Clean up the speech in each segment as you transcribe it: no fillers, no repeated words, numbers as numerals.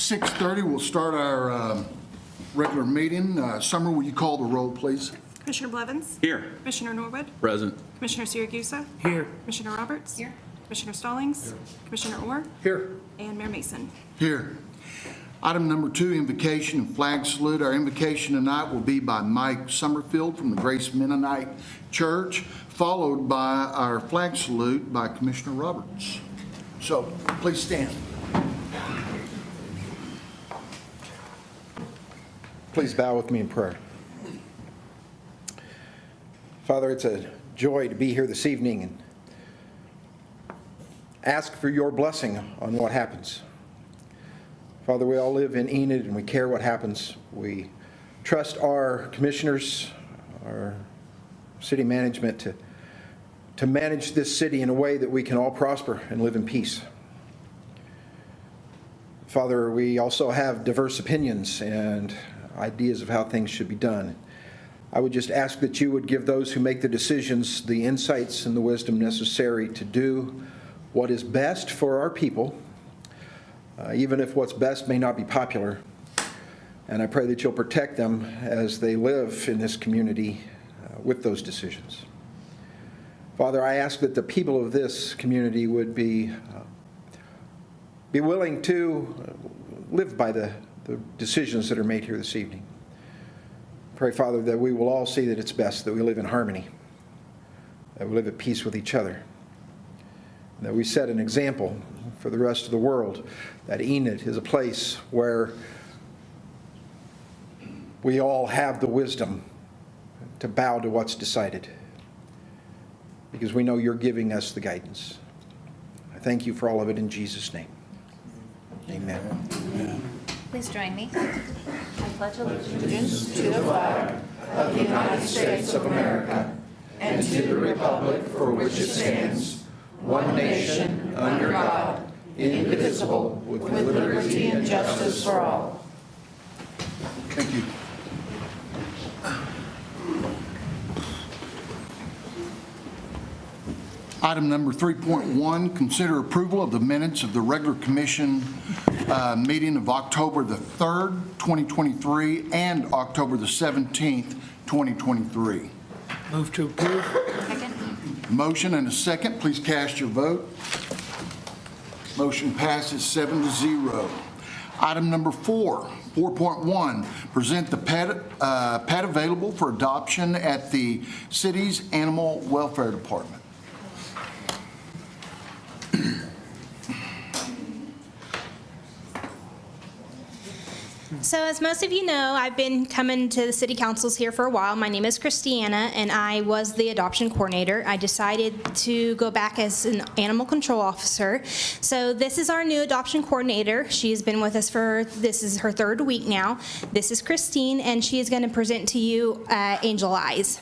6:30, we'll start our regular meeting. Summer, will you call the roll, please? Commissioner Blevins? Here. Commissioner Norwood? Present. Commissioner Siragusa? Here. Commissioner Roberts? Here. Commissioner Stallings? Here. Commissioner Orr? Here. And Mayor Mason. Here. Item number 2, invocation and flag salute. Our invocation tonight will be by Mike Summerfield from the Grace Mennonite Church, followed by our flag salute by Commissioner Roberts. So please stand. Please bow with me in prayer. Father, it's a joy to be here this evening and ask for your blessing on what happens. Father, we all live in Enid and we care what happens. We trust our commissioners, our city management to manage this city in a way that we can all prosper and live in peace. Father, we also have diverse opinions and ideas of how things should be done. I would just ask that you would give those who make the decisions the insights and the wisdom necessary to do what is best for our people, even if what's best may not be popular. And I pray that you'll protect them as they live in this community with those decisions. Father, I ask that the people of this community would be willing to live by the decisions that are made here this evening. Pray, Father, that we will all see that it's best that we live in harmony, that we live at peace with each other, that we set an example for the rest of the world, that Enid is a place where we all have the wisdom to bow to what's decided, because we know you're giving us the guidance. I thank you for all of it in Jesus' name. Amen. Amen. Please join me. I pledge allegiance to the flag of the United States of America and to the republic for which it stands, one nation, under God, indivisible, with liberty and justice for all. Thank you. Item number 3.1, consider approval of the minutes of the regular commission meeting of October the 3rd, 2023, and October the 17th, 2023. Move to approve. Second. Motion and a second. Please cast your vote. Motion passes 7-0. Item number 4.1, present the pet available for adoption at the city's Animal Welfare Department. So as most of you know, I've been coming to the city councils here for a while. My name is Christiana, and I was the adoption coordinator. I decided to go back as an animal control officer. So this is our new adoption coordinator. She has been with us this is her 3rd week now. This is Christine, and she is going to present to you Angel Eyes.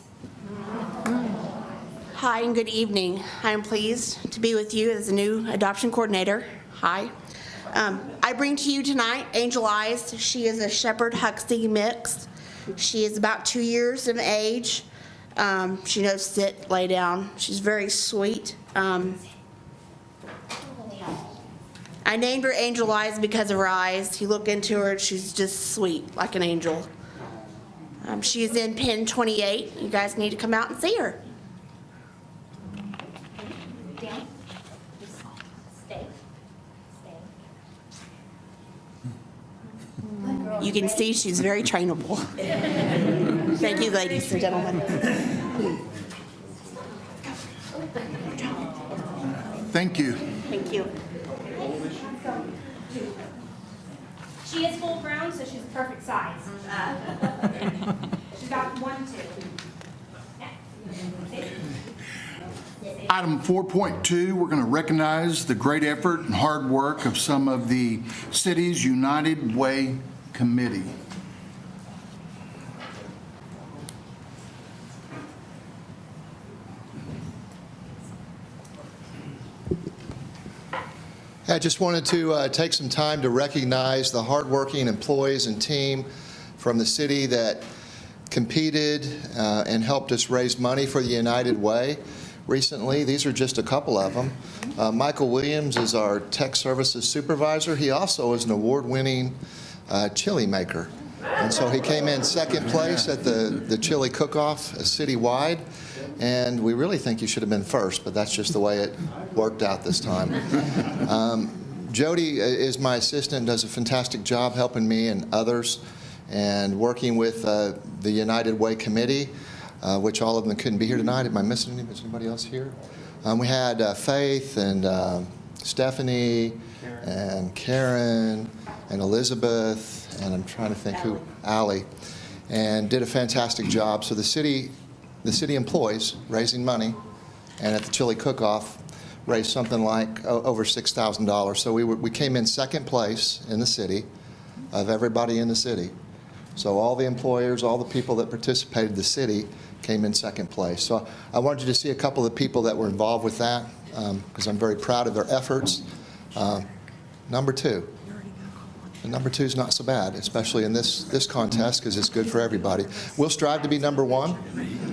Hi and good evening. I am pleased to be with you as the new adoption coordinator. Hi. I bring to you tonight Angel Eyes. She is a Shepherd Huxley mix. She is about 2 years of age. She knows sit, lay down. She's very sweet. I named her Angel Eyes because of her eyes. You look into her, she's just sweet, like an angel. She is in pen 28. You guys need to come out and see her. Down. Stay. You can see she's very trainable. Thank you, ladies and gentlemen. Thank you. Thank you. She is full grown, so she's a perfect size. She's about 1-2. Item 4.2, we're going to recognize the great effort and hard work of some of the city's United Way Committee. I just wanted to take some time to recognize the hardworking employees and team from the city that competed and helped us raise money for the United Way. recently. These are just a couple of them. Michael Williams is our tech services supervisor. He also is an award-winning chili maker. And so he came in second place at the chili cook-off citywide. And we really think you should have been first, but that's just the way it worked out this time. Jody is my assistant, does a fantastic job helping me and others, and working with the United Way Committee, which all of them couldn't be here tonight. Am I missing anybody? Is anybody else here? We had Faith and Stephanie and Karen and Elizabeth, and I'm trying to think who, Allie, and did a fantastic job. So the city employees raising money, and at the chili cook-off raised something like over $6,000. So we came in second place in the city of everybody in the city. So all the employers, all the people that participated in the city came in second place. So I wanted you to see a couple of the people that were involved with that, because I'm very proud of their efforts. Number two. And number two is not so bad, especially in this contest, because it's good for everybody. We'll strive to be number one,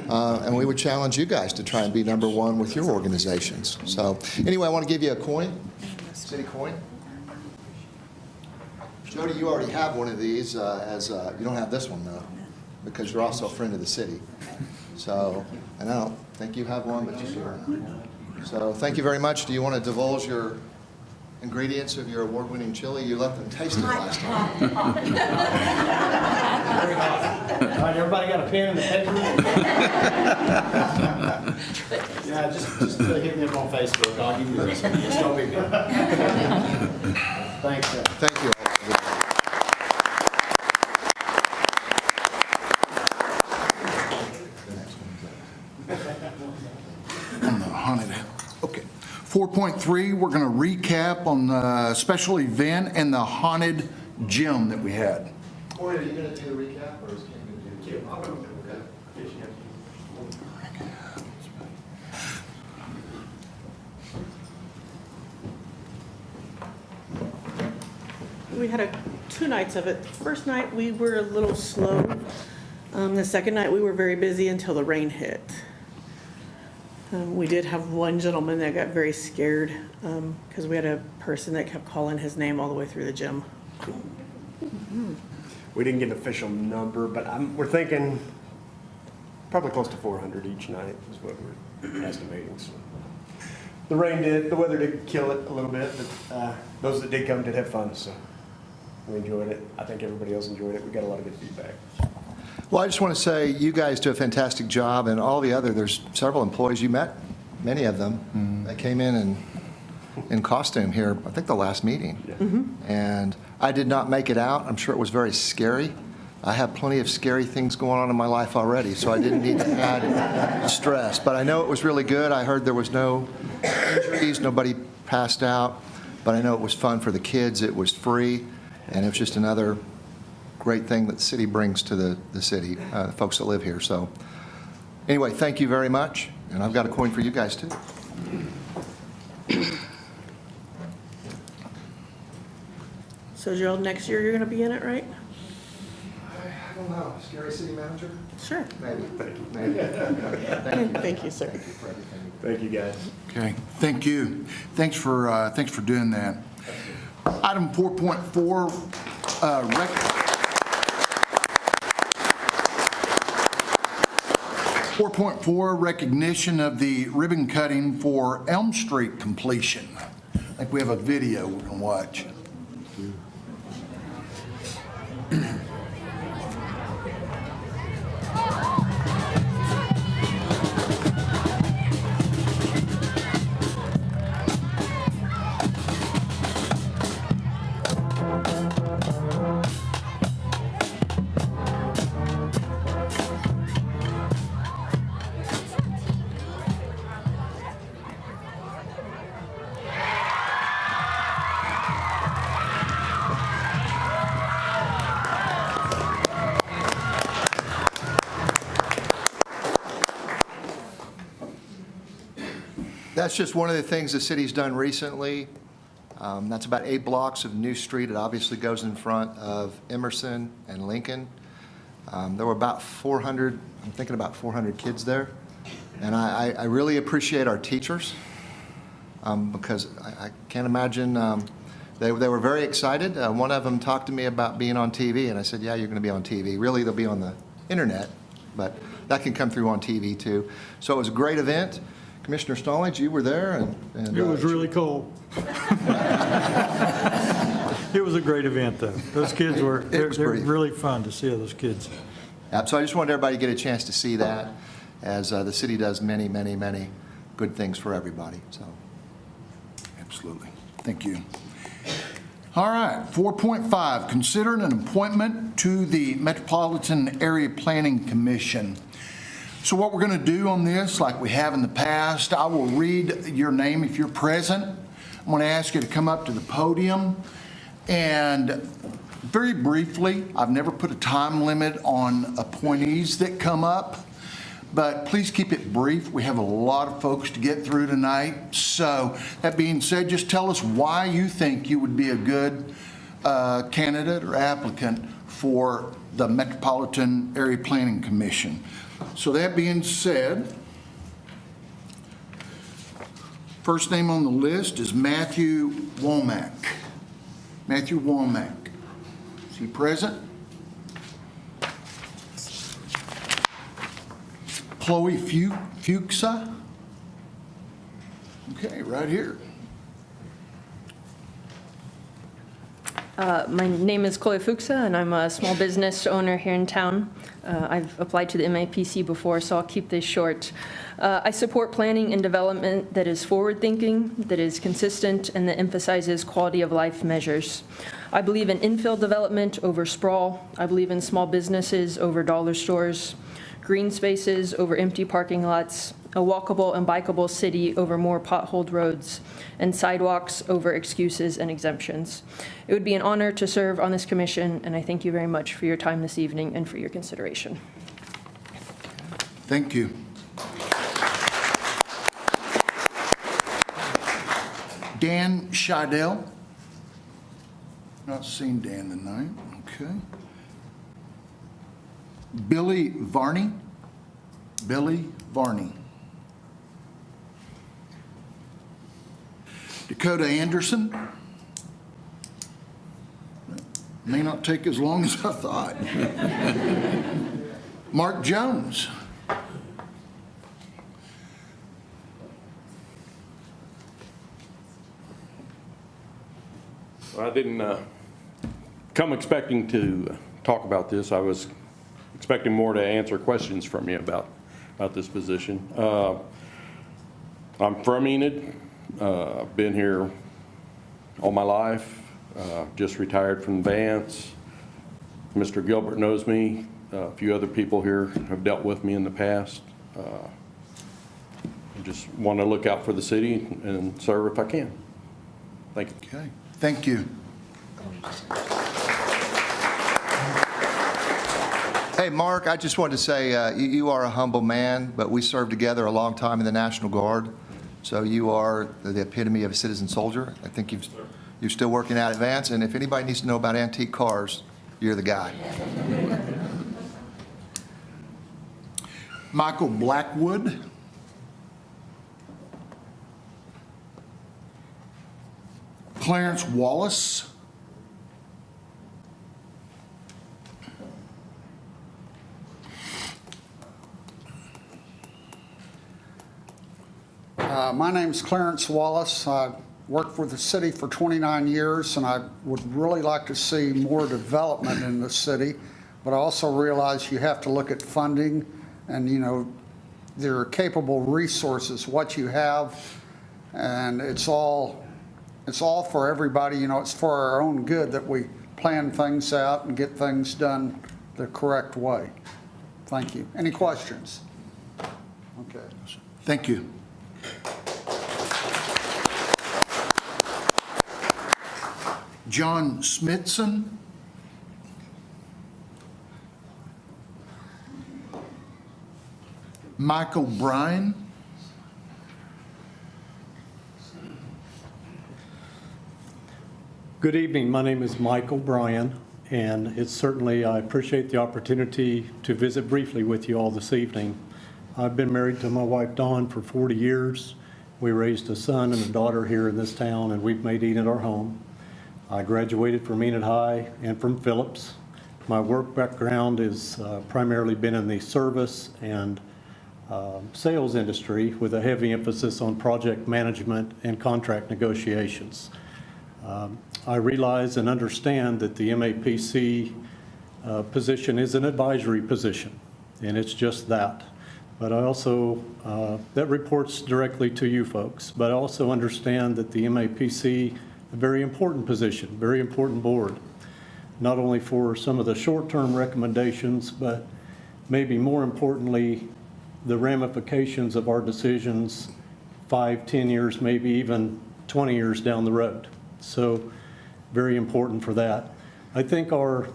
and we would challenge you guys to try and be number one with your organizations. So anyway, I want to give you a coin, city coin. Jody, you already have one of these. You don't have this one, though, because you're also a friend of the city. So, and I don't think you have one, but you do. So thank you very much. Do you want to divulge your ingredients of your award-winning chili? You let them taste it last time. All right, everybody got a pen and a paper? Yeah, just hit me up on Facebook. I'll give you the recipe. It's no big deal. Thanks. Thank you. On the haunted house. Okay. 4.3, we're going to recap on the special event and the haunted gym that we had. Corey, are you going to do the recap, or is Kim going to do the recap? We had 2 nights of it. First night, we were a little slow. The second night, we were very busy until the rain hit. We did have one gentleman that got very scared because we had a person that kept calling his name all the way through the gym. We didn't get an official number, but we're thinking probably close to 400 each night is what we're estimating. So the weather did kill it a little bit, but those that did come did have fun, so we enjoyed it. I think everybody else enjoyed it. We got a lot of good feedback. Well, I just want to say you guys do a fantastic job, and all the other, there's several employees you met, many of them, that came in costume here, I think the last meeting. Yeah. And I did not make it out. I'm sure it was very scary. I have plenty of scary things going on in my life already, so I didn't need to add stress. But I know it was really good. I heard there was no injuries, nobody passed out, but I know it was fun for the kids. It was free, and it was just another great thing that the city brings to the city, the folks that live here. So anyway, thank you very much, and I've got a coin for you guys too. So Gerald, next year you're going to be in it, right? I don't know, scary city manager? Sure. Maybe. Thank you. Thank you, sir. Thank you for everything. Thank you, guys. Okay, thank you. Thanks for doing that. Item 4.4, 4.4, recognition of the ribbon cutting for Elm Street completion. I think we have a video we can watch. That's just one of the things the city's done recently. That's about 8 blocks of new street. It obviously goes in front of Emerson and Lincoln. There were about 400, I'm thinking about 400 kids there. And I really appreciate our teachers because I can't imagine, they were very excited. One of them talked to me about being on TV, and I said, yeah, you're going to be on TV. Really, they'll be on the internet, but that can come through on TV too. So it was a great event. Commissioner Stallings, you were there. And It was really cold. It was a great event, though. Those kids were, they're really fun to see those kids. So I just wanted everybody to get a chance to see that, as the city does many, many, many good things for everybody. So, Absolutely. Thank you. All right, 4.5, consider an appointment to the Metropolitan Area Planning Commission. So what we're going to do on this, like we have in the past, I will read your name if you're present. I'm going to ask you to come up to the podium, and very briefly, I've never put a time limit on appointees that come up, but please keep it brief. We have a lot of folks to get through tonight. So that being said, just tell us why you think you would be a good candidate or applicant for the Metropolitan Area Planning Commission. So that being said, first name on the list is Matthew Womack. Matthew Womack. Is he present? Chloe Fuchsa? Okay, right here. My name is Chloe Fuchsa, and I'm a small business owner here in town. I've applied to the MAPC before, so I'll keep this short. I support planning and development that is forward-thinking, that is consistent, and that emphasizes quality of life measures. I believe in infill development over sprawl. I believe in small businesses over dollar stores, green spaces over empty parking lots, a walkable and bikeable city over more potholed roads, and sidewalks over excuses and exemptions. It would be an honor to serve on this commission, and I thank you very much for your time this evening and for your consideration. Thank you. Dan Scheidel. Not seen Dan tonight. Okay. Billy Varney. Billy Varney. Dakota Anderson. May not take as long as I thought. Mark Jones. I didn't come expecting to talk about this. I was expecting more to answer questions from you about this position. I'm from Enid. I've been here all my life. Just retired from Vance. Mr. Gilbert knows me. A few other people here have dealt with me in the past. I just want to look out for the city and serve if I can. Thank you. Okay, thank you. hey, Mark, I just wanted to say you are a humble man, but we served together a long time in the National Guard. So you are the epitome of a citizen soldier. I think you're still working out at Vance, and if anybody needs to know about antique cars, you're the guy. Michael Blackwood. Clarence Wallace. My name's Clarence Wallace. I worked for the city for 29 years, and I would really like to see more development in the city. But I also realize you have to look at funding, and there are capable resources, what you have, and it's all for everybody. It's for our own good that we plan things out and get things done the correct way. Thank you. Any questions? Okay. Thank you. John Smithson. Michael Bryan. Good evening. My name is Michael Bryan, and I appreciate the opportunity to visit briefly with you all this evening. I've been married to my wife Dawn for 40 years. We raised a son and a daughter here in this town, and we've made Enid our home. I graduated from Enid High and from Phillips. My work background is primarily been in the service and sales industry with a heavy emphasis on project management and contract negotiations. I realize and understand that the MAPC position is an advisory position, and it's just that. But I also, that reports directly to you folks, but I also understand that the MAPC, a very important position, very important board, not only for some of the short-term recommendations, but maybe more importantly, the ramifications of our decisions 5, 10 years, maybe even 20 years down the road. So very important for that. I think our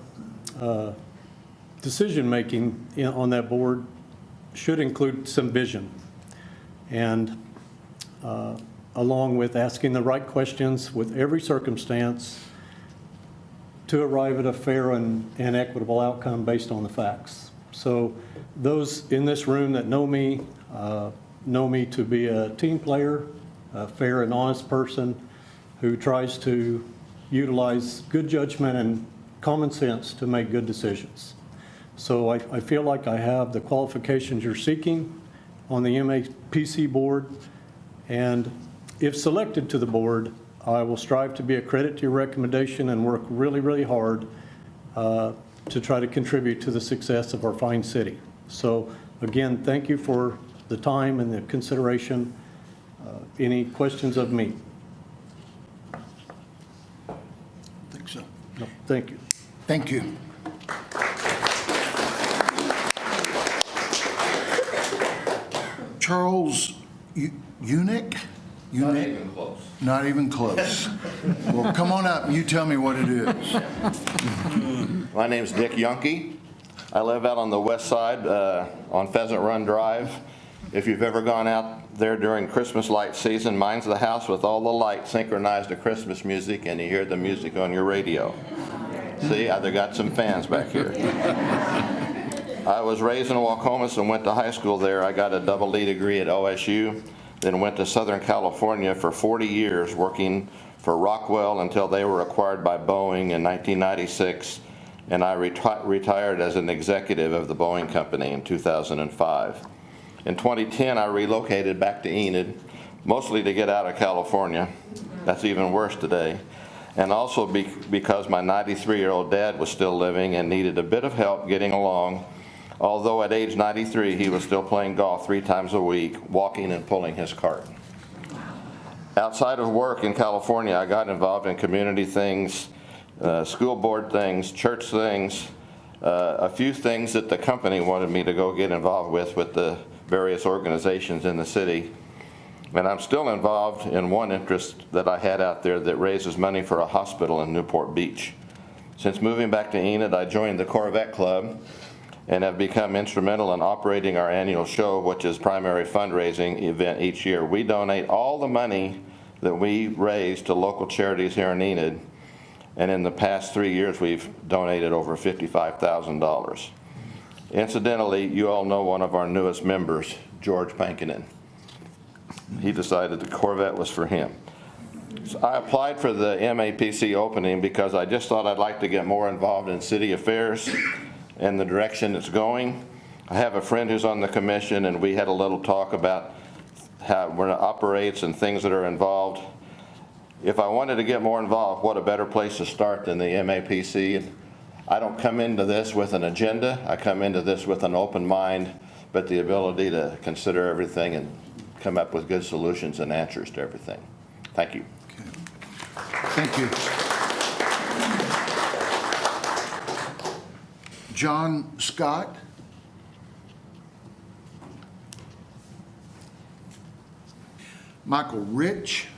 decision-making on that board should include some vision, and along with asking the right questions with every circumstance to arrive at a fair and equitable outcome based on the facts. So those in this room that know me to be a team player, a fair and honest person who tries to utilize good judgment and common sense to make good decisions. So I feel like I have the qualifications you're seeking on the MAPC board, and if selected to the board, I will strive to be a credit to your recommendation and work really, really hard to try to contribute to the success of our fine city. So again, thank you for the time and the consideration. Any questions of me? I think so. No, thank you. Thank you. Charles Unick? Not even close. Not even close. Well, come on up and you tell me what it is. My name's Dick Yunke. I live out on the west side on Pheasant Run Drive. If you've ever gone out there during Christmas light season, mine's the house with all the lights synchronized to Christmas music, and you hear the music on your radio. See, they got some fans back here. I was raised in Wacomas and went to high school there. I got a double E degree at OSU, then went to Southern California for 40 years working for Rockwell until they were acquired by Boeing in 1996, and I retired as an executive of the Boeing company in 2005. In 2010, I relocated back to Enid, mostly to get out of California. That's even worse today. And also because my 93-year-old dad was still living and needed a bit of help getting along, although at age 93, he was still playing golf 3 times a week, walking and pulling his cart. Outside of work in California, I got involved in community things, school board things, church things, a few things that the company wanted me to go get involved with the various organizations in the city. And I'm still involved in one interest that I had out there that raises money for a hospital in Newport Beach. Since moving back to Enid, I joined the Corvette Club and have become instrumental in operating our annual show, which is primary fundraising event each year. We donate all the money that we raise to local charities here in Enid, and in the past 3 years, we've donated over $55,000. Incidentally, you all know one of our newest members, George Pankinen. He decided the Corvette was for him. So I applied for the MAPC opening because I just thought I'd like to get more involved in city affairs and the direction it's going. I have a friend who's on the commission, and we had a little talk about how it operates and things that are involved. If I wanted to get more involved, what a better place to start than the MAPC. I don't come into this with an agenda. I come into this with an open mind, but the ability to consider everything and come up with good solutions and answers to everything. Thank you. Okay. Thank you. John Scott. Michael Rich.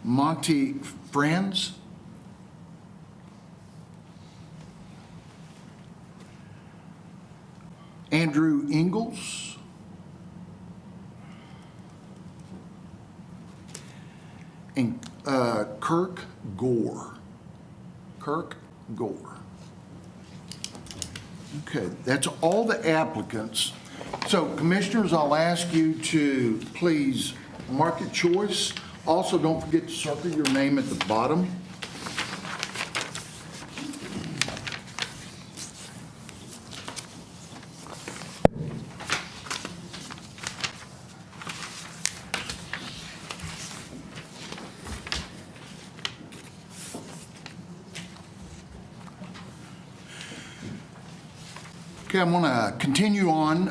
Monty Friends. Andrew Ingalls. And Kirk Gore. Kirk Gore. Okay, that's all the applicants. So Commissioners, I'll ask you to please mark your choice. Also, don't forget to circle your name at the bottom. Okay, I'm going to continue on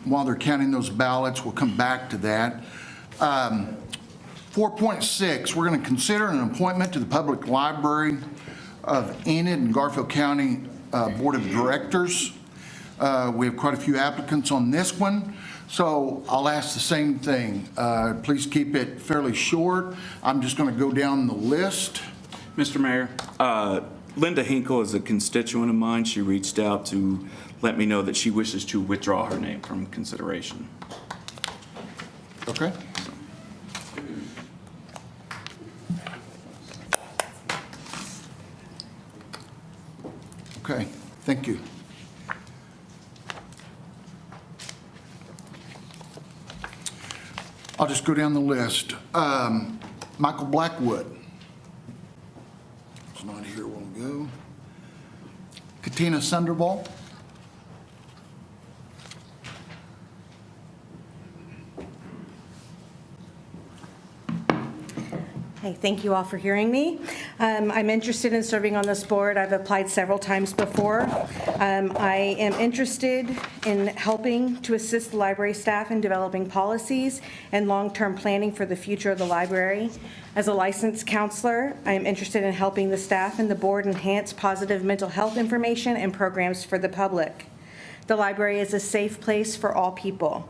while they're counting those ballots. We'll come back to that. 4.6, we're going to consider an appointment to the Public Library of Enid and Garfield County Board of Directors. We have quite a few applicants on this one, so I'll ask the same thing. Please keep it fairly short. I'm just going to go down the list. Mr. Mayor, Linda Hinkle is a constituent of mine. She reached out to let me know that she wishes to withdraw her name from consideration. Okay. Okay, thank you. I'll just go down the list. Michael Blackwood. He's not here, won't go. Katina Sundervall. Hey, thank you all for hearing me. I'm interested in serving on this board. I've applied several times before. I am interested in helping to assist the library staff in developing policies and long-term planning for the future of the library. As a licensed counselor, I am interested in helping the staff and the board enhance positive mental health information and programs for the public. The library is a safe place for all people.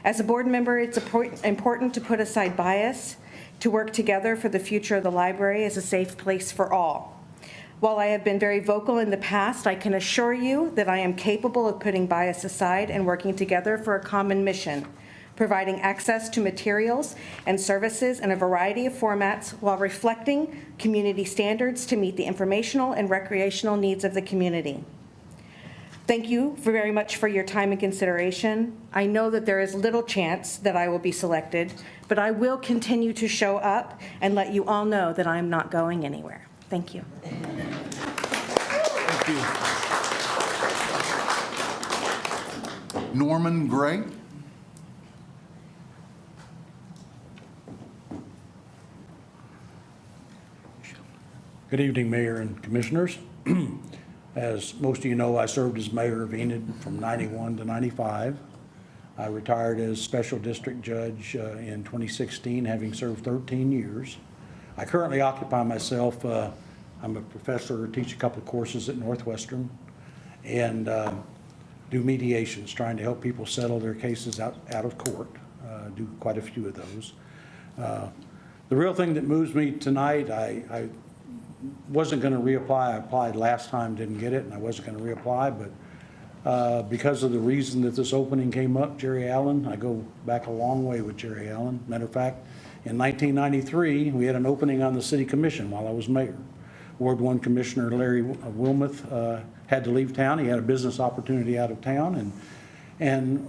As a board member, it's important to put aside bias, to work together for the future of the library as a safe place for all. While I have been very vocal in the past, I can assure you that I am capable of putting bias aside and working together for a common mission, providing access to materials and services in a variety of formats while reflecting community standards to meet the informational and recreational needs of the community. Thank you very much for your time and consideration. I know that there is little chance that I will be selected, but I will continue to show up and let you all know that I'm not going anywhere. Thank you. Thank you. Norman Gray. Good evening, Mayor and Commissioners. As most of you know, I served as mayor of Enid from 91 to 95. I retired as special district judge in 2016, having served 13 years. I currently occupy myself, I'm a professor, teach a couple of courses at Northwestern, and do mediations, trying to help people settle their cases out of court. Do quite a few of those. The real thing that moves me tonight, I wasn't going to reapply. I applied last time, didn't get it, and I wasn't going to reapply, but because of the reason that this opening came up, Jerry Allen, I go back a long way with Jerry Allen. Matter of fact, in 1993, we had an opening on the city commission while I was mayor. Ward 1 Commissioner Larry Wilmoth had to leave town. He had a business opportunity out of town, and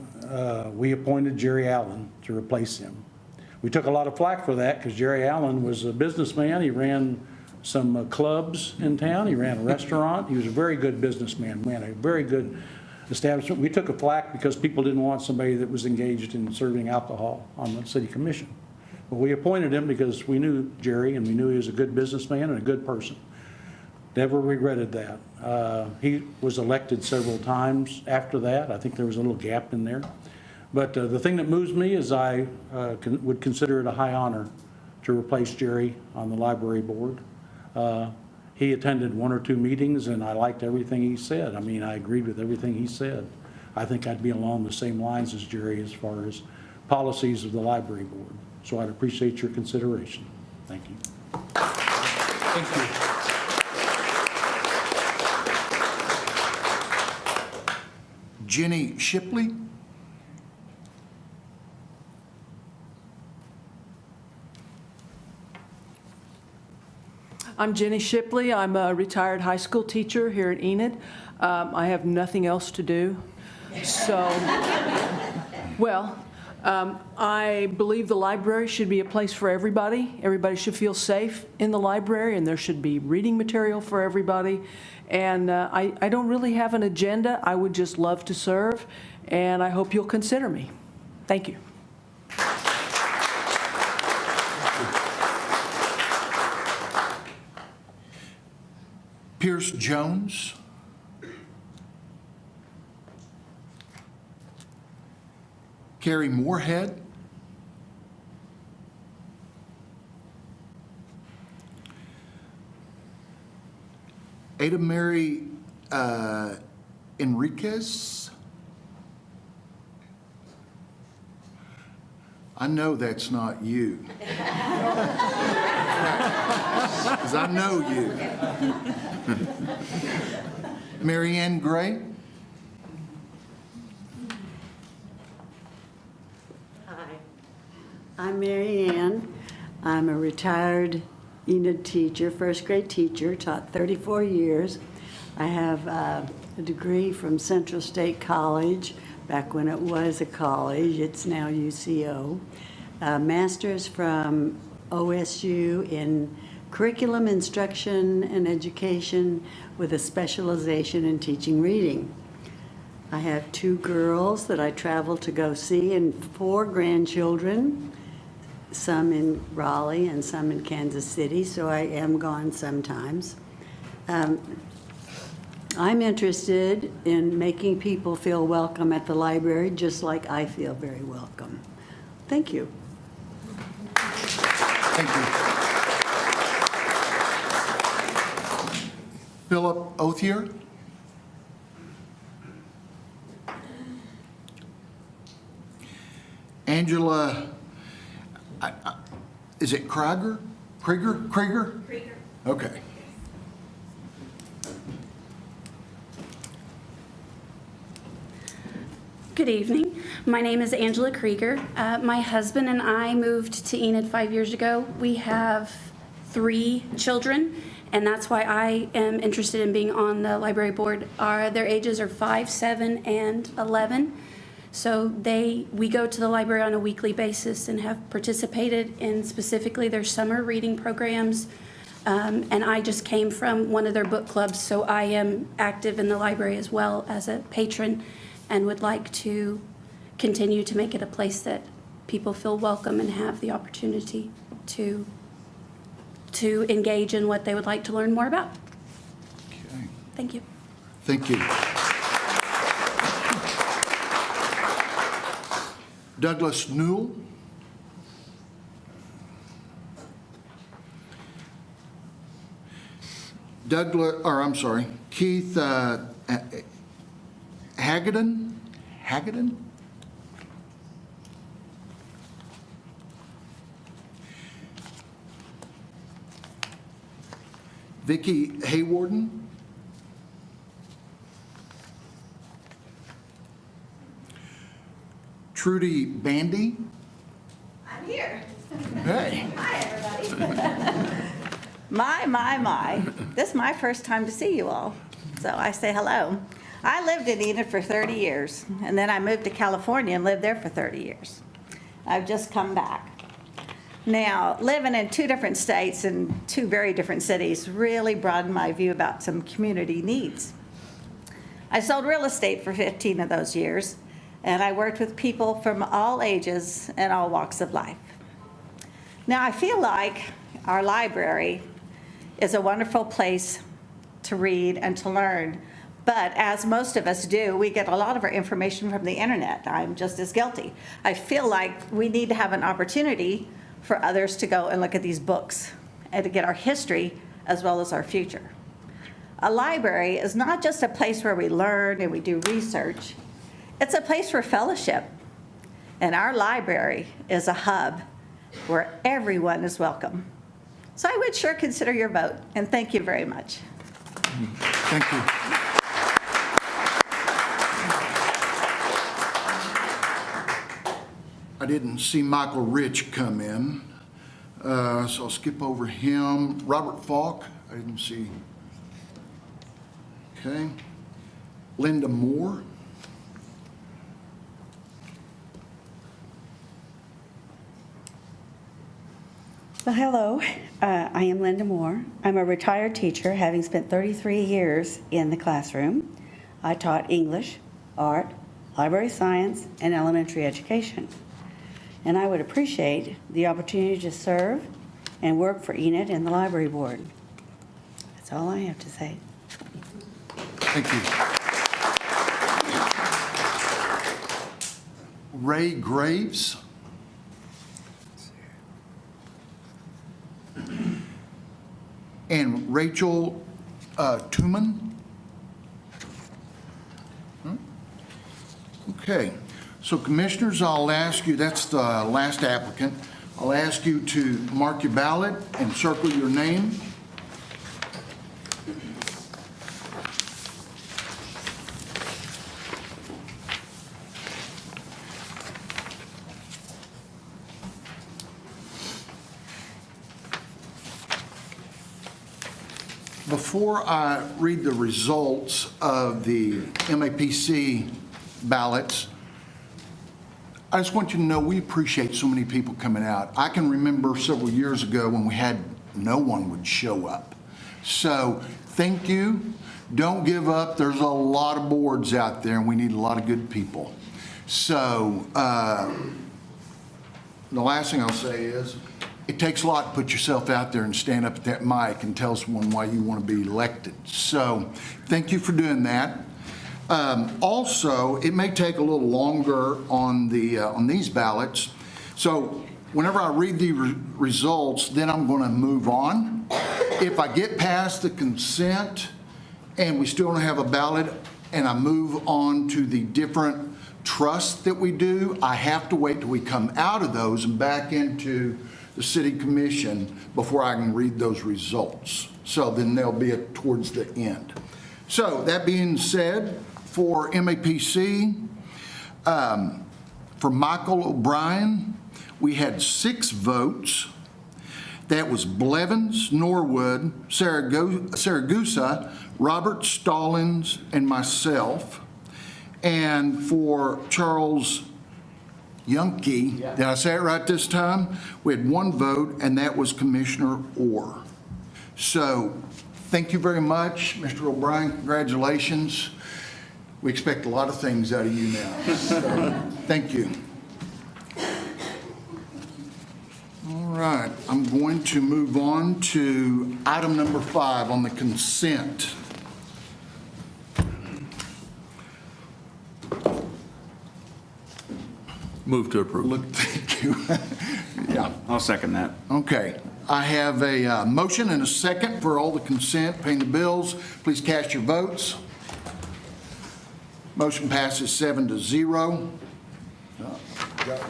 we appointed Jerry Allen to replace him. We took a lot of flack for that because Jerry Allen was a businessman. He ran some clubs in town. He ran a restaurant. He was a very good businessman, ran a very good establishment. We took a flack because people didn't want somebody that was engaged in serving alcohol on the city commission. But we appointed him because we knew Jerry and we knew he was a good businessman and a good person. Never regretted that. He was elected several times after that. I think there was a little gap in there. But the thing that moves me is I would consider it a high honor to replace Jerry on the library board. He attended one or two meetings and I liked everything he said. I mean, I agreed with everything he said. I think I'd be along the same lines as Jerry as far as policies of the library board. So I'd appreciate your consideration. Thank you. Thank you. Jenny Shipley. I'm Jenny Shipley. I'm a retired high school teacher here at Enid. I have nothing else to do. So, well, I believe the library should be a place for everybody. Everybody should feel safe in the library, and there should be reading material for everybody. And I don't really have an agenda. I would just love to serve, and I hope you'll consider me. Thank you. Pierce Jones. Carrie Moorhead. Ada Mary Enriquez. I know that's not you. Because I know you. Mary Ann Gray. Hi, I'm Mary Ann. I'm a retired Enid teacher, first grade teacher, taught 34 years. I have a degree from Central State College, back when it was a college. It's now UCO. A master's from OSU in curriculum instruction and education with a specialization in teaching reading. I have 2 girls that I travel to go see and 4 grandchildren, some in Raleigh and some in Kansas City, so I am gone sometimes. I'm interested in making people feel welcome at the library, just like I feel very welcome. Thank you. Thank you. Philip Othier. Angela, is it Krieger? Krieger? Okay. Good evening. My name is Angela Krieger. My husband and I moved to Enid 5 years ago. We have 3 children, and that's why I am interested in being on the library board. Their ages are 5, 7, and 11. So we go to the library on a weekly basis and have participated in specifically their summer reading programs. And I just came from one of their book clubs, so I am active in the library as well as a patron, and would like to continue to make it a place that people feel welcome and have the opportunity to engage in what they would like to learn more about. Okay. Thank you. Thank you. Douglas Newell. Keith Hagedon? Vicki Haywarden? Trudy Bandy? I'm here. Hey. Hi, everybody. My. This is my first time to see you all, so I say hello. I lived in Enid for 30 years, and then I moved to California and lived there for 30 years. I've just come back. Now, living in 2 different states and 2 very different cities really broadened my view about some community needs. I sold real estate for 15 of those years, and I worked with people from all ages and all walks of life. Now, I feel like our library is a wonderful place to read and to learn, but as most of us do, we get a lot of our information from the internet. I'm just as guilty. I feel like we need to have an opportunity for others to go and look at these books and to get our history as well as our future. A library is not just a place where we learn and we do research. It's a place for fellowship. And our library is a hub where everyone is welcome. So I would sure consider your vote, and thank you very much. Thank you. I didn't see Michael Rich come in. So I'll skip over him. Robert Falk, I didn't see. Okay. Linda Moore. Well, hello. I am Linda Moore. I'm a retired teacher, having spent 33 years in the classroom. I taught English, art, library science, and elementary education. And I would appreciate the opportunity to serve and work for Enid and the library board. That's all I have to say. Thank you. Ray Graves. And Rachel Tuman. Okay, so commissioners, I'll ask you, that's the last applicant. I'll ask you to mark your ballot and circle your name. Before I read the results of the MAPC ballots, I just want you to know we appreciate so many people coming out. I can remember several years ago when we had no one would show up. So thank you. Don't give up. There's a lot of boards out there and we need a lot of good people. So the last thing I'll say is, it takes a lot to put yourself out there and stand up at that mic and tell someone why you want to be elected. So thank you for doing that. Also, it may take a little longer on these ballots. So whenever I read the results, then I'm going to move on. If I get past the consent and we still don't have a ballot and I move on to the different trusts that we do, I have to wait till we come out of those and back into the city commission before I can read those results. So then they'll be towards the end. So that being said, for MAPC, for Michael O'Brien, we had 6 votes. That was Blevins, Norwood, Saragusa, Robert Stallings, and myself. And for Charles Yunke, did I say it right this time? We had 1 vote, and that was Commissioner Orr. So thank you very much, Mr. O'Brien. Congratulations. We expect a lot of things out of you now. So, thank you. All right, I'm going to move on to item number 5 on the consent. Move to approve. Thank you. Yeah. I'll second that. Okay. I have a motion and a second for all the consent, paying the bills. Please cast your votes. Motion passes 7-0. Okay.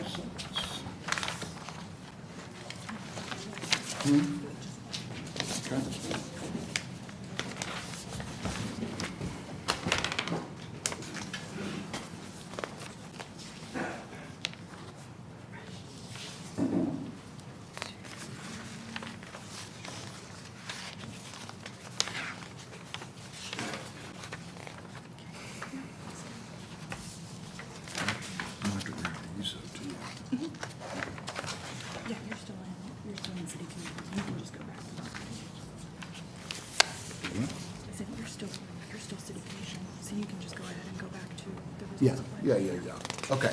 Yeah, you're still in city council. You can just go back. I said you're still city commission, so you can just go ahead and go back to the results. Yeah. Okay.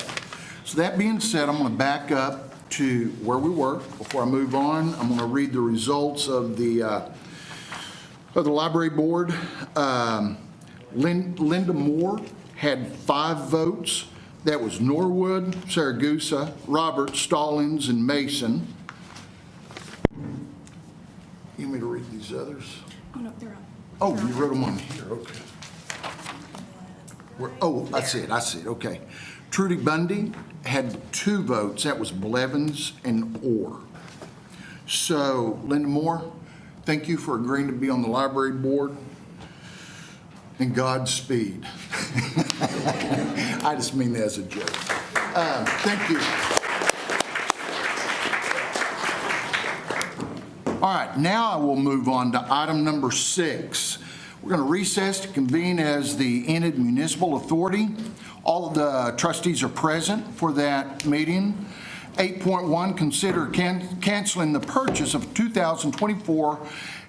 So that being said, I'm going to back up to where we were. Before I move on, I'm going to read the results of the library board. Linda Moore had 5 votes. That was Norwood, Saragusa, Robert, Stallings, and Mason. You want me to read these others? Oh, no, they're on. Oh, you wrote them on here, okay. Oh, I see it, okay. Trudy Bundy had 2 votes. That was Blevins and Orr. So, Linda Moore, thank you for agreeing to be on the library board. And Godspeed. I just mean that as a joke. Thank you. All right, now I will move on to item number 6. We're going to recess to convene as the Enid Municipal Authority. All of the trustees are present for that meeting. 8.1, consider canceling the purchase of 2024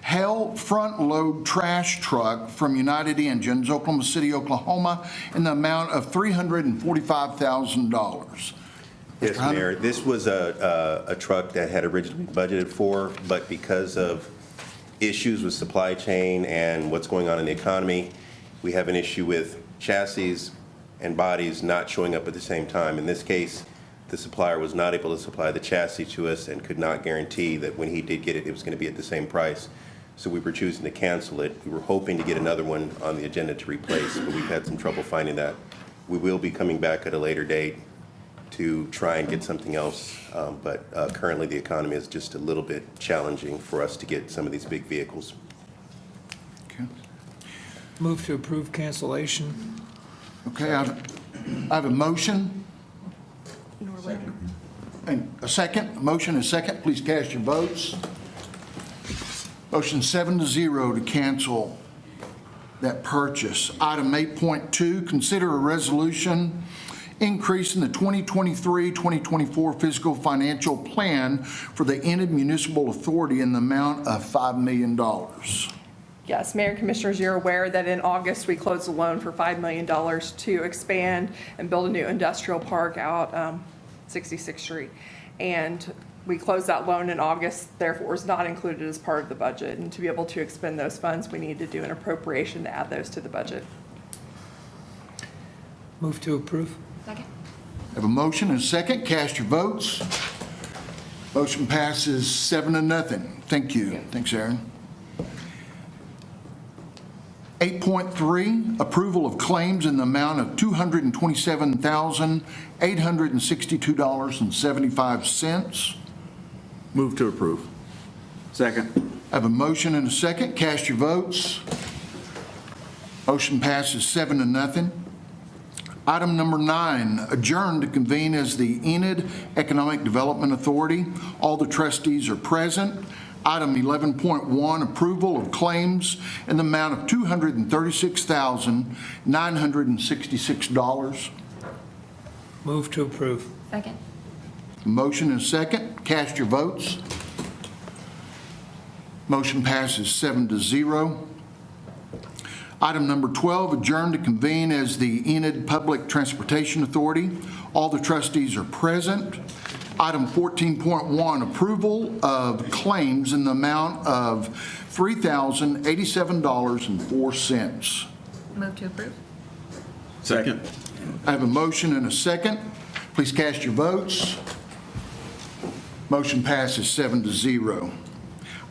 Hell front-load trash truck from United Engines, Oklahoma City, Oklahoma, in the amount of $345,000. Yes, Mayor. This was a truck that had originally budgeted for, but because of issues with supply chain and what's going on in the economy, we have an issue with chassis and bodies not showing up at the same time. In this case, the supplier was not able to supply the chassis to us and could not guarantee that when he did get it, it was going to be at the same price. So we were choosing to cancel it. We were hoping to get another one on the agenda to replace, but we've had some trouble finding that. We will be coming back at a later date to try and get something else, but currently the economy is just a little bit challenging for us to get some of these big vehicles. Okay. Move to approve cancellation. Okay, I have a motion. And a second. A motion and a second. Please cast your votes. Motion 7-0 to cancel that purchase. Item 8.2, consider a resolution increasing the 2023-2024 fiscal financial plan for the Enid Municipal Authority in the amount of $5 million. Yes, Mayor and Commissioners, you're aware that in August, we closed a loan for $5 million to expand and build a new industrial park out 66th Street. And we closed that loan in August, therefore is not included as part of the budget. And to be able to expend those funds, we need to do an appropriation to add those to the budget. Move to approve. Second. I have a motion and a second. Cast your votes. Motion passes 7-0. Thank you. Thanks, Aaron. 8.3, approval of claims in the amount of $227,862.75. Move to approve. Second. I have a motion and a second. Cast your votes. Motion passes 7-0. Item number 9, adjourn to convene as the Enid Economic Development Authority. All the trustees are present. Item 11.1, approval of claims in the amount of $236,966. Move to approve. Second. Motion and second. Cast your votes. Motion passes 7-0. Item number 12, adjourn to convene as the Enid Public Transportation Authority. All the trustees are present. Item 14.1, approval of claims in the amount of $3,087.04. Move to approve. Second. I have a motion and a second. Please cast your votes. Motion passes 7-0.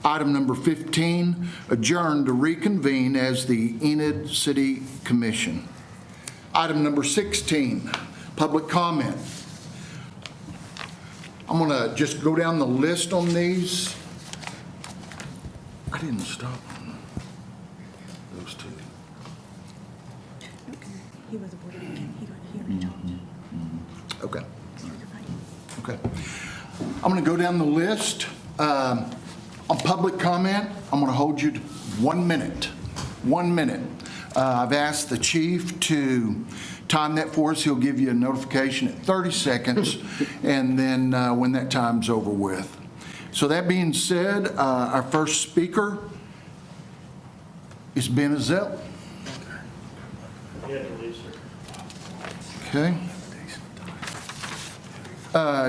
Item number 15, adjourn to reconvene as the Enid City Commission. Item number 16, public comment. I'm going to just go down the list on these. I didn't stop on those two. He was aborted again. He already talked. Okay. Okay. I'm going to go down the list. On public comment, I'm going to hold you to 1 minute. 1 minute. I've asked the chief to time that for us. He'll give you a notification at 30 seconds, and then when that time's over with. So that being said, our first speaker is Ben Azell. Okay.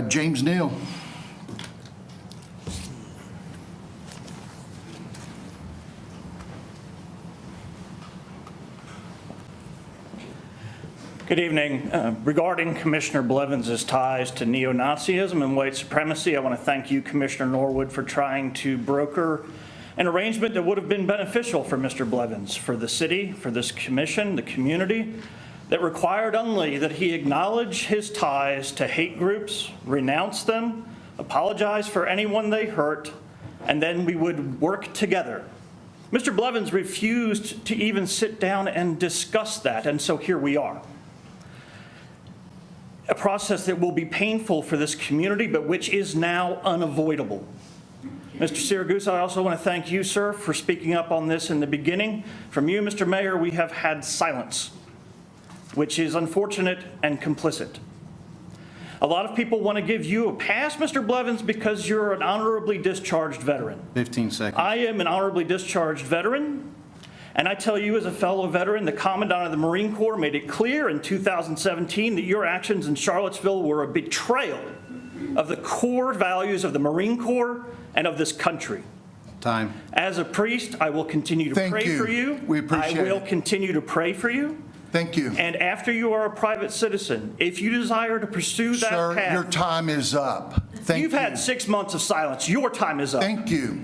James Neal. Good evening. Regarding Commissioner Blevins' ties to neo-Nazism and white supremacy, I want to thank you, Commissioner Norwood, for trying to broker an arrangement that would have been beneficial for Mr. Blevins, for the city, for this commission, the community, that required only that he acknowledge his ties to hate groups, renounce them, apologize for anyone they hurt, and then we would work together. Mr. Blevins refused to even sit down and discuss that, and so here we are. A process that will be painful for this community, but which is now unavoidable. Mr. Mr. Siragusa, I also want to thank you, sir, for speaking up on this in the beginning. From you, Mr. Mayor, we have had silence, which is unfortunate and complicit. A lot of people want to give you a pass, Mr. Blevins, because you're an honorably discharged veteran. 15 seconds. I am an honorably discharged veteran, and I tell you as a fellow veteran, the Commandant of the Marine Corps made it clear in 2017 that your actions in Charlottesville were a betrayal of the core values of the Marine Corps and of this country. Time. As a priest, I will continue to pray for you. We appreciate I will it. continue to pray for you. Thank you. And after you are a private citizen, if you desire to pursue that Sir, path. your time is up. Thank You've you. had 6 months of silence. Your time is up. Thank you.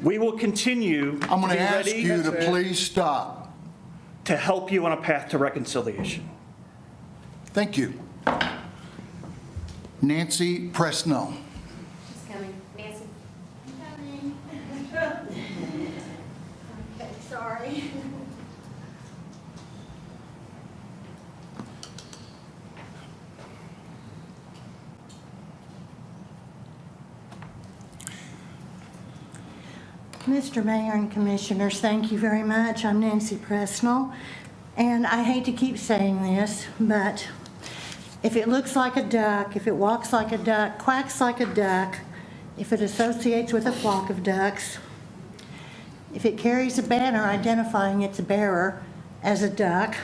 We will continue I'm going to to be ask ready you to please stop. to help you on a path to reconciliation. Thank you. Nancy Presnell. She's coming. Nancy. I'm coming. Okay, sorry. Mr. Mayor and Commissioners, thank you very much. I'm Nancy Presnell, and I hate to keep saying this, but if it looks like a duck, if it walks like a duck, quacks like a duck, if it associates with a flock of ducks, if it carries a banner identifying its bearer as a duck,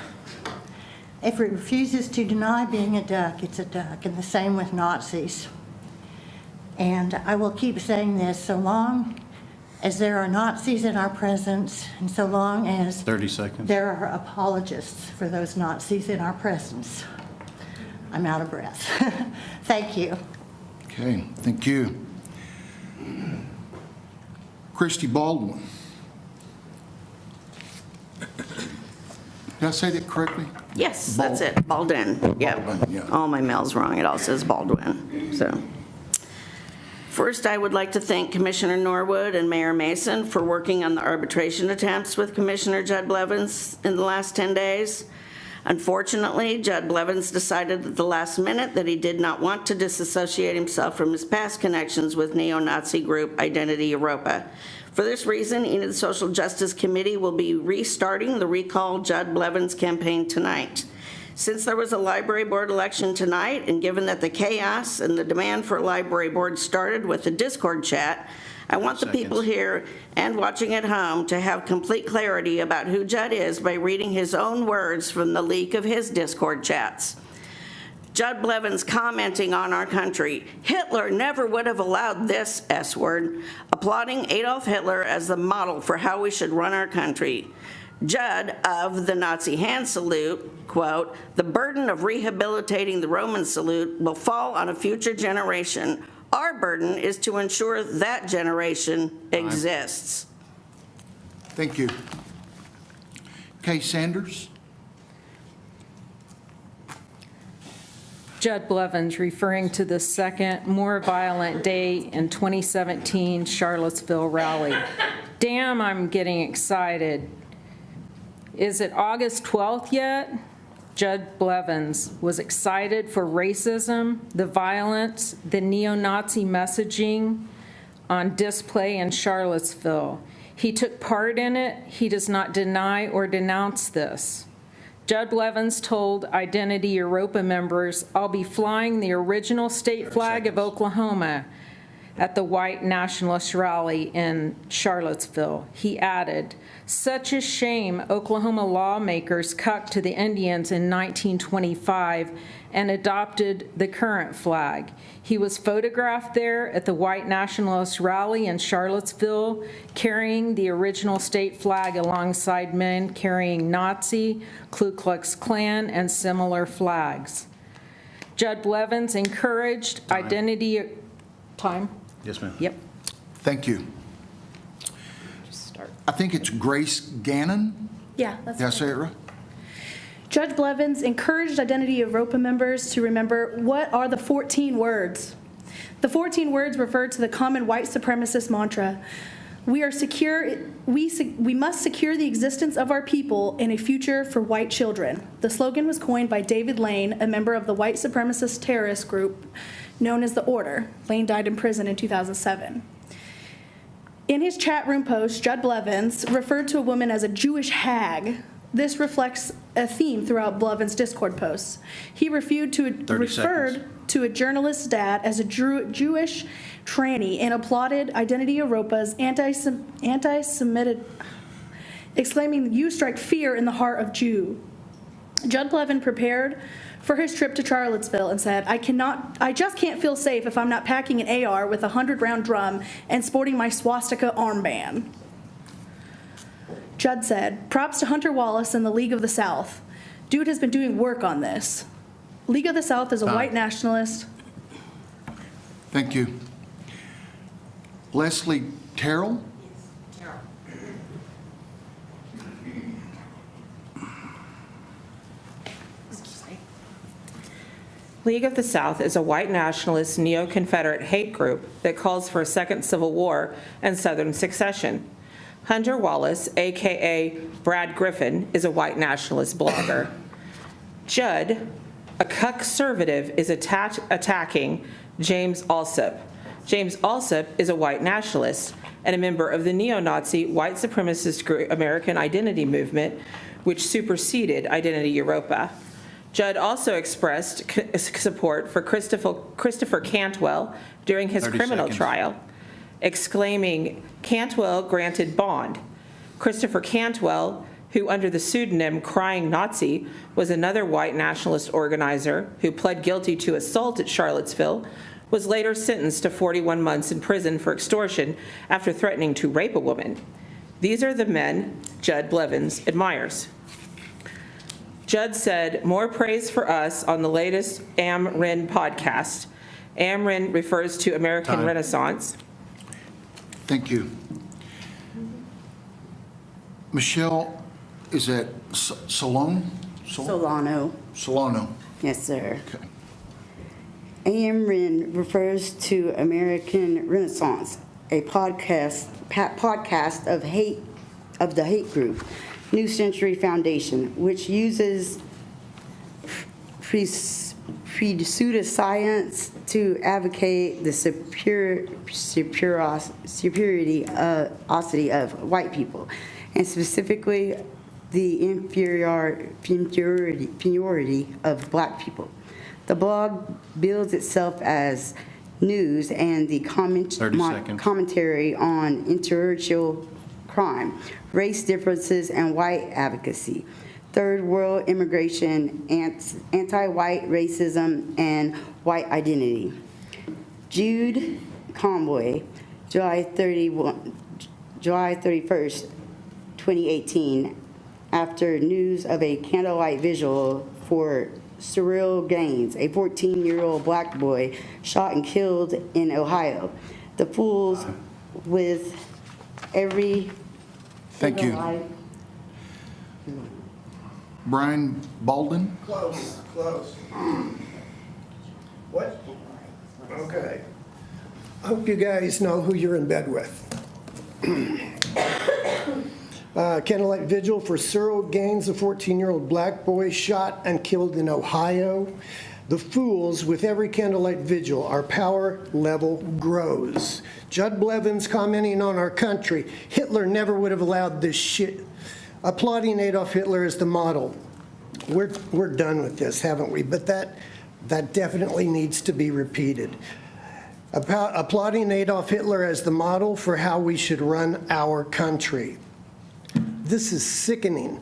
if it refuses to deny being a duck, it's a duck, and the same with Nazis. And I will keep saying this so long as there are Nazis in our presence, and so long as 30 seconds. there are apologists for those Nazis in our presence. I'm out of breath. Thank you. Okay, thank you. Christy Baldwin. Did I say that correctly? Yes, that's it, Baldwin. Yep. Baldwin, yeah. All my mail's wrong, it all says Baldwin, so. First, I would like to thank Commissioner Norwood and Mayor Mason for working on the arbitration attempts with Commissioner Judd Blevins in the last 10 days. Unfortunately, Judd Blevins decided at the last minute that he did not want to disassociate himself from his past connections with neo-Nazi group Identity Europa. For this reason, Enid Social Justice Committee will be restarting the Recall Judd Blevins campaign tonight. Since there was a library board election tonight, and given that the chaos and the demand for a library board started with the Discord chat, I want the people here and watching at home to have complete clarity about who Judd is by reading his own words from the leak of his Discord chats. Judd Blevins commenting on our country. Hitler never would have allowed this S word, applauding Adolf Hitler as the model for how we should run our country. Judd of the Nazi hand salute, quote, the burden of rehabilitating the Roman salute will fall on a future generation. Our burden is to ensure that generation exists. Thank you. Kay Sanders. Judd Blevins referring to the second, more violent day in 2017 Charlottesville rally. Damn, I'm getting excited. Is it August 12th yet? Judd Blevins was excited for racism, the violence, the neo-Nazi messaging on display in Charlottesville. He took part in it. He does not deny or denounce this. Judd Blevins told Identity Europa members, I'll be flying the original state flag of Oklahoma at the white nationalist rally in Charlottesville. He added, such a shame Oklahoma lawmakers cucked to the Indians in 1925 and adopted the current flag. He was photographed there at the white nationalist rally in Charlottesville carrying the original state flag alongside men carrying Nazi, Ku Klux Klan, and similar flags. Judd Blevins encouraged identity. Time? Yes, ma'am. Yep. Thank you. I think it's Grace Gannon. Yeah, that's Did I say it right? Judge Blevins encouraged Identity Europa members to remember what are the 14 words. The 14 words refer to the common white supremacist mantra. We are secure. We must secure the existence of our people in a future for white children. The slogan was coined by David Lane, a member of the white supremacist terrorist group known as the Order. Lane died in prison in 2007. In his chat room post, Judd Blevins referred to a woman as a Jewish hag. This reflects a theme throughout Blevins' Discord posts. He referred to a journalist's dad as a Jewish tranny and applauded Identity Europa's anti-Semitic, exclaiming, "You strike fear in the heart of Jew." Judd Blevins prepared for his trip to Charlottesville and said, I just can't feel safe if I'm not packing an AR with a 100-round drum and sporting my swastika armband. Judd said, props to Hunter Wallace and the League of the South. Dude has been doing work on this. League of the South is a white nationalist. Thank you. Leslie Terrell? League of the South is a white nationalist neo-Confederate hate group that calls for a second Civil War and Southern secession. Hunter Wallace, a.k.a. Brad Griffin, is a white nationalist blogger. Judd, a conservative, is attacking James Alsop. James Alsop is a white nationalist and a member of the neo-Nazi white supremacist group American Identity Movement, which superseded Identity Europa. Judd also expressed support for Christopher Cantwell during his criminal trial, exclaiming, "Cantwell granted bond." Christopher Cantwell, who under the pseudonym Crying Nazi was another white nationalist organizer who pled guilty to assault at Charlottesville, was later sentenced to 41 months in prison for extortion after threatening to rape a woman. These are the men Judd Blevins admires. Judd said, "More praise for us on the latest AmRen podcast." AmRen refers to American Renaissance. Thank you. Michelle, is that Solano? Solano. Solano. Yes, sir. Okay. AmRen refers to American Renaissance, a podcast of the hate group New Century Foundation, which uses pseudoscience to advocate the superiority of white people, and specifically the inferiority of black people. The blog bills itself as news and the commentary on interracial crime, race differences, and white advocacy, third world immigration, anti-white racism, and white identity. Jude Convoy, July 31st, 2018, after news of a candlelight vigil for Cyril Gaines, a 14-year-old black boy shot and killed in Ohio. The fools with every Thank you. Brian Baldwin? Close. What? Okay. I hope you guys know who you're in bed with. Candlelight vigil for Cyril Gaines, a 14-year-old black boy shot and killed in Ohio. The fools with every candlelight vigil, our power level grows. Judd Blevins commenting on our country. Hitler never would have allowed this shit. Applauding Adolf Hitler as the model. We're done with this, haven't we? But that definitely needs to be repeated. Applauding Adolf Hitler as the model for how we should run our country. This is sickening.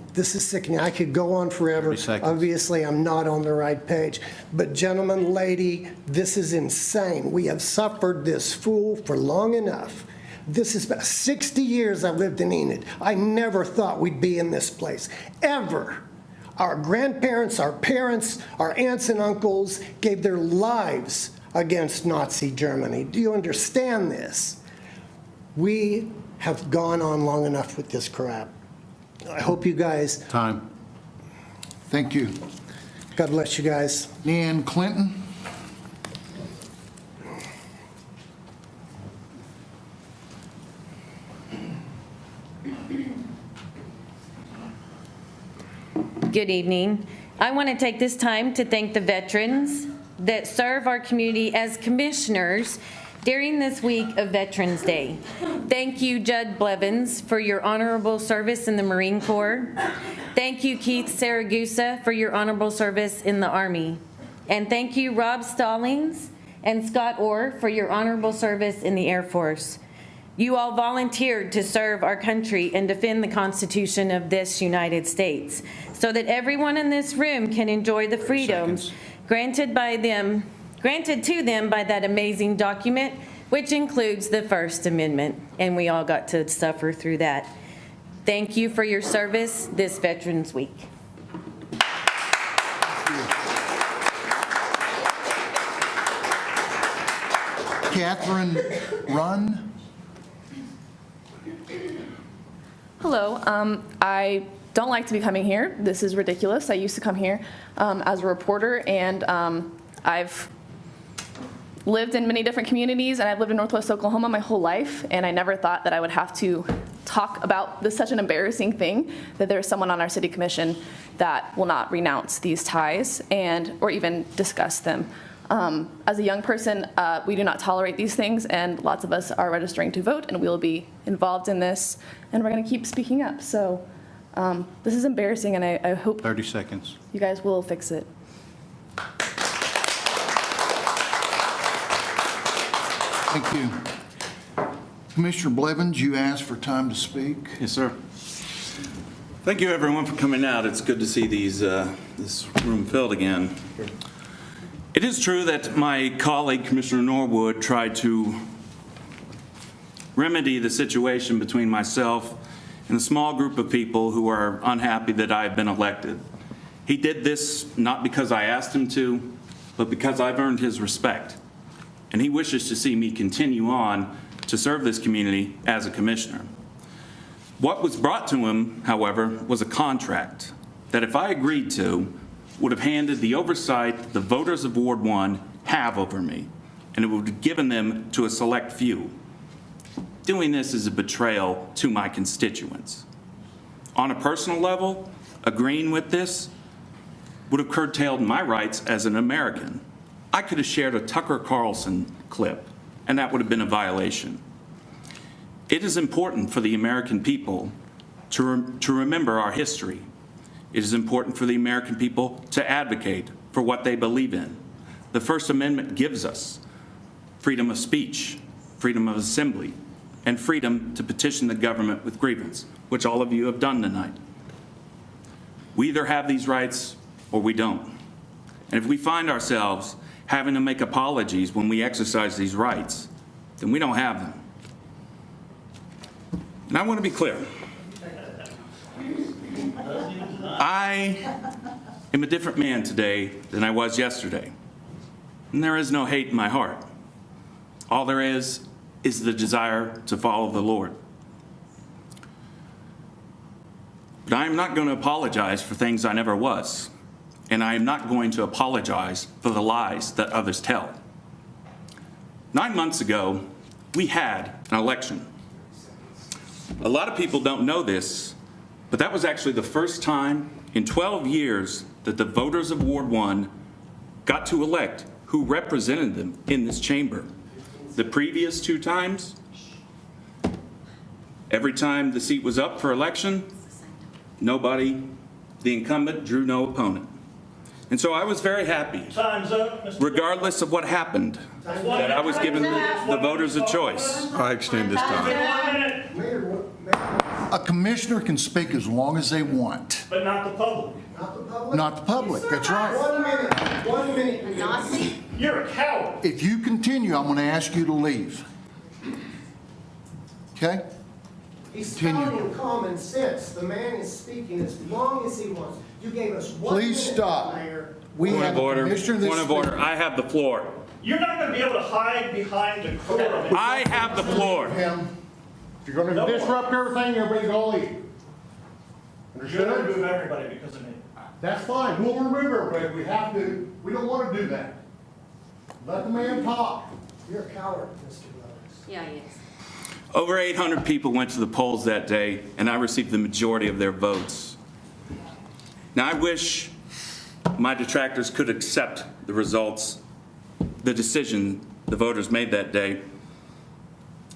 I could go on forever. Obviously, I'm not on the right page. But gentlemen, lady, this is insane. We have suffered this fool for long enough. This is about 60 years I've lived in Enid. I never thought we'd be in this place, ever. Our grandparents, our parents, our aunts and uncles gave their lives against Nazi Germany. Do you understand this? We have gone on long enough with this crap. I hope you guys... Time. Thank you. God bless you guys. Nan Clinton? Good evening. I want to take this time to thank the veterans that serve our community as commissioners During this week of Veterans Day, thank you, Judd Blevins, for your honorable service in the Marine Corps. Thank you, Keith Saragusa, for your honorable service in the Army. And thank you, Rob Stallings and Scott Orr, for your honorable service in the Air Force. You all volunteered to serve our country and defend the Constitution of this United States so that everyone in this room can enjoy the freedoms granted to them by that amazing document, which includes the First Amendment, and we all got to suffer through that. Thank you for your service this Veterans Week. Catherine Runn. Hello. I don't like to be coming here. This is ridiculous. I used to come here as a reporter, and I've lived in many different communities, and I've lived in Northwest Oklahoma my whole life, and I never thought that I would have to talk about this such an embarrassing thing, that there's someone on our city commission that will not renounce these ties or even discuss them. As a young person, we do not tolerate these things, and lots of us are registering to vote, and we will be involved in this, and we're going to keep speaking up. So this is embarrassing, and I hope 30 seconds. you guys will fix it. Thank you. Commissioner Blevins, you asked for time to speak. Yes, sir. Thank you, everyone, for coming out. It's good to see this room filled again. It is true that my colleague, Commissioner Norwood, tried to remedy the situation between myself and a small group of people who are unhappy that I have been elected. He did this not because I asked him to, but because I've earned his respect. And he wishes to see me continue on to serve this community as a commissioner. What was brought to him, however, was a contract that, if I agreed to, would have handed the oversight the voters of Ward 1 have over me, and it would have given them to a select few. Doing this is a betrayal to my constituents. On a personal level, agreeing with this would have curtailed my rights as an American. I could have shared a Tucker Carlson clip, and that would have been a violation. It is important for the American people to remember our history. It is important for the American people to advocate for what they believe in. The First Amendment gives us freedom of speech, freedom of assembly, and freedom to petition the government with grievance, which all of you have done tonight. We either have these rights or we don't. And if we find ourselves having to make apologies when we exercise these rights, then we don't have them. And I want to be clear. I am a different man today than I was yesterday. And there is no hate in my heart. All there is the desire to follow the Lord. But I am not going to apologize for things I never was. And I am not going to apologize for the lies that others tell. 9 months ago, we had an election. A lot of people don't know this, but that was actually the first time in 12 years that the voters of Ward 1 got to elect who represented them in this chamber. The previous 2 times, every time the seat was up for election, the incumbent drew no opponent. And so I was very happy, Time's up, Mr. regardless of what happened, that I was giving the voters a choice. I extend this time. A commissioner can speak as long as they want. But not the public. Not the public, that's right. 1 minute. You're a coward. If you continue, I'm going to ask you to leave. Okay? He's Continue. talking common sense. The man is speaking as long as he wants. You gave us 1 minute. Please stop. Mayor. We Point have of a order. commissioner that's Point of order. speaking. I have the floor. You're not going to be able to hide behind decorum. I have the floor. Him. If you're gonna disrupt everything, everybody's gonna leave. You're Understood? going to remove everybody because of me. That's fine, we'll remove everybody if we have to. We don't wanna do that. Let the man talk. You're a coward, Mr. Blevins. Yeah, yes. Over 800 people went to the polls that day, and I received the majority of their votes. Now, I wish my detractors could accept the results, the decision the voters made that day,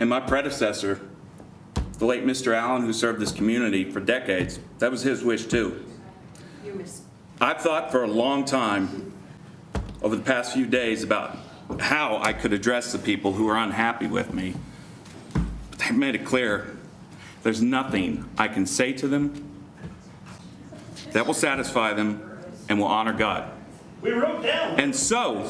And my predecessor, the late Mr. Allen, who served this community for decades, that was his wish too. I've thought for a long time over the past few days about how I could address the people who are unhappy with me. But they've made it clear there's nothing I can say to them that will satisfy them and will honor God. We wrote down. And so,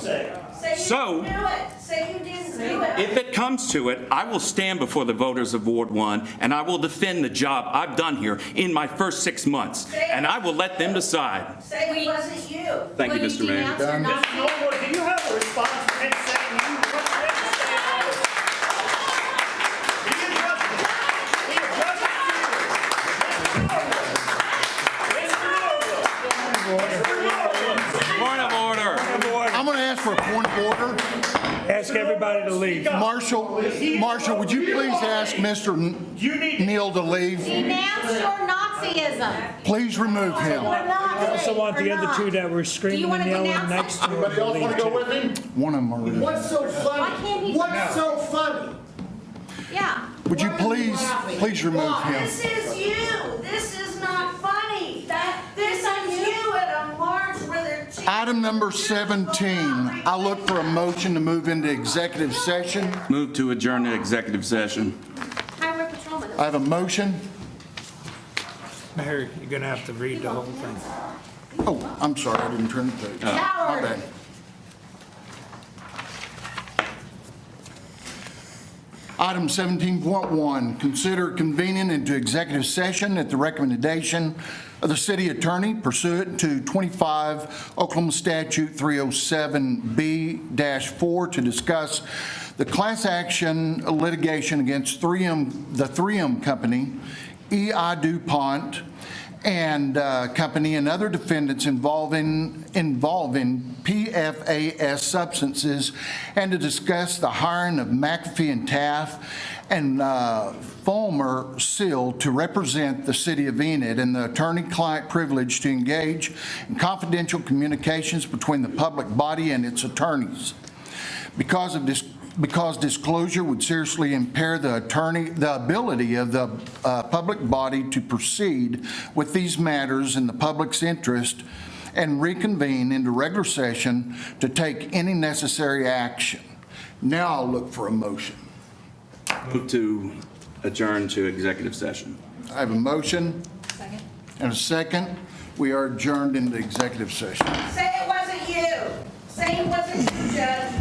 if it comes to it, I will stand before the voters of Ward 1 and I will defend the job I've done here in my first 6 months. And I will let them decide. Say it wasn't you. Thank you, Mr. Mayor. Mr. Norwood, do you have a response to him saying you were ready to stay in office? He addressed it. He addressed it. Point of order. I'm going to ask for a point of order. Ask everybody to leave. Marshall, would you please ask Mr. Neal to leave? Denounce your Nazism. Please remove him. I also want the other two that were screaming and yelling next to him. Anybody else want to go with him? One of them already. What's so funny? Why can't he? What's so funny? Yeah. Would you please remove him? This is you. This is not funny. This is you at a march where they're cheering. Item number 17, I look for a motion to move into executive session. Move to adjourn to executive session. Highway patrolman. I have a motion. Mayor, you're going to have to read the whole thing. Oh, I'm sorry, I didn't turn the page. My bad. Item 17.1, consider convening into executive session at the recommendation of the city attorney pursuant to 25 Oklahoma Statute 307B-4 to discuss the class action litigation against the 3M Company, E.I. DuPont, and company and other defendants involving PFAS substances, and to discuss the hiring of McAfee and Taft and Fulmer Seal to represent the city of Enid, and the attorney-client privilege to engage in confidential communications between the public body and its attorneys. Because disclosure would seriously impair the ability of the public body to proceed with these matters in the public's interest, and reconvene into regular session to take any necessary action. Now I'll look for a motion. Move to adjourn to executive session. I have a motion. Second. And a second. We are adjourned into executive session. Say it wasn't you. Say it wasn't you, Judge.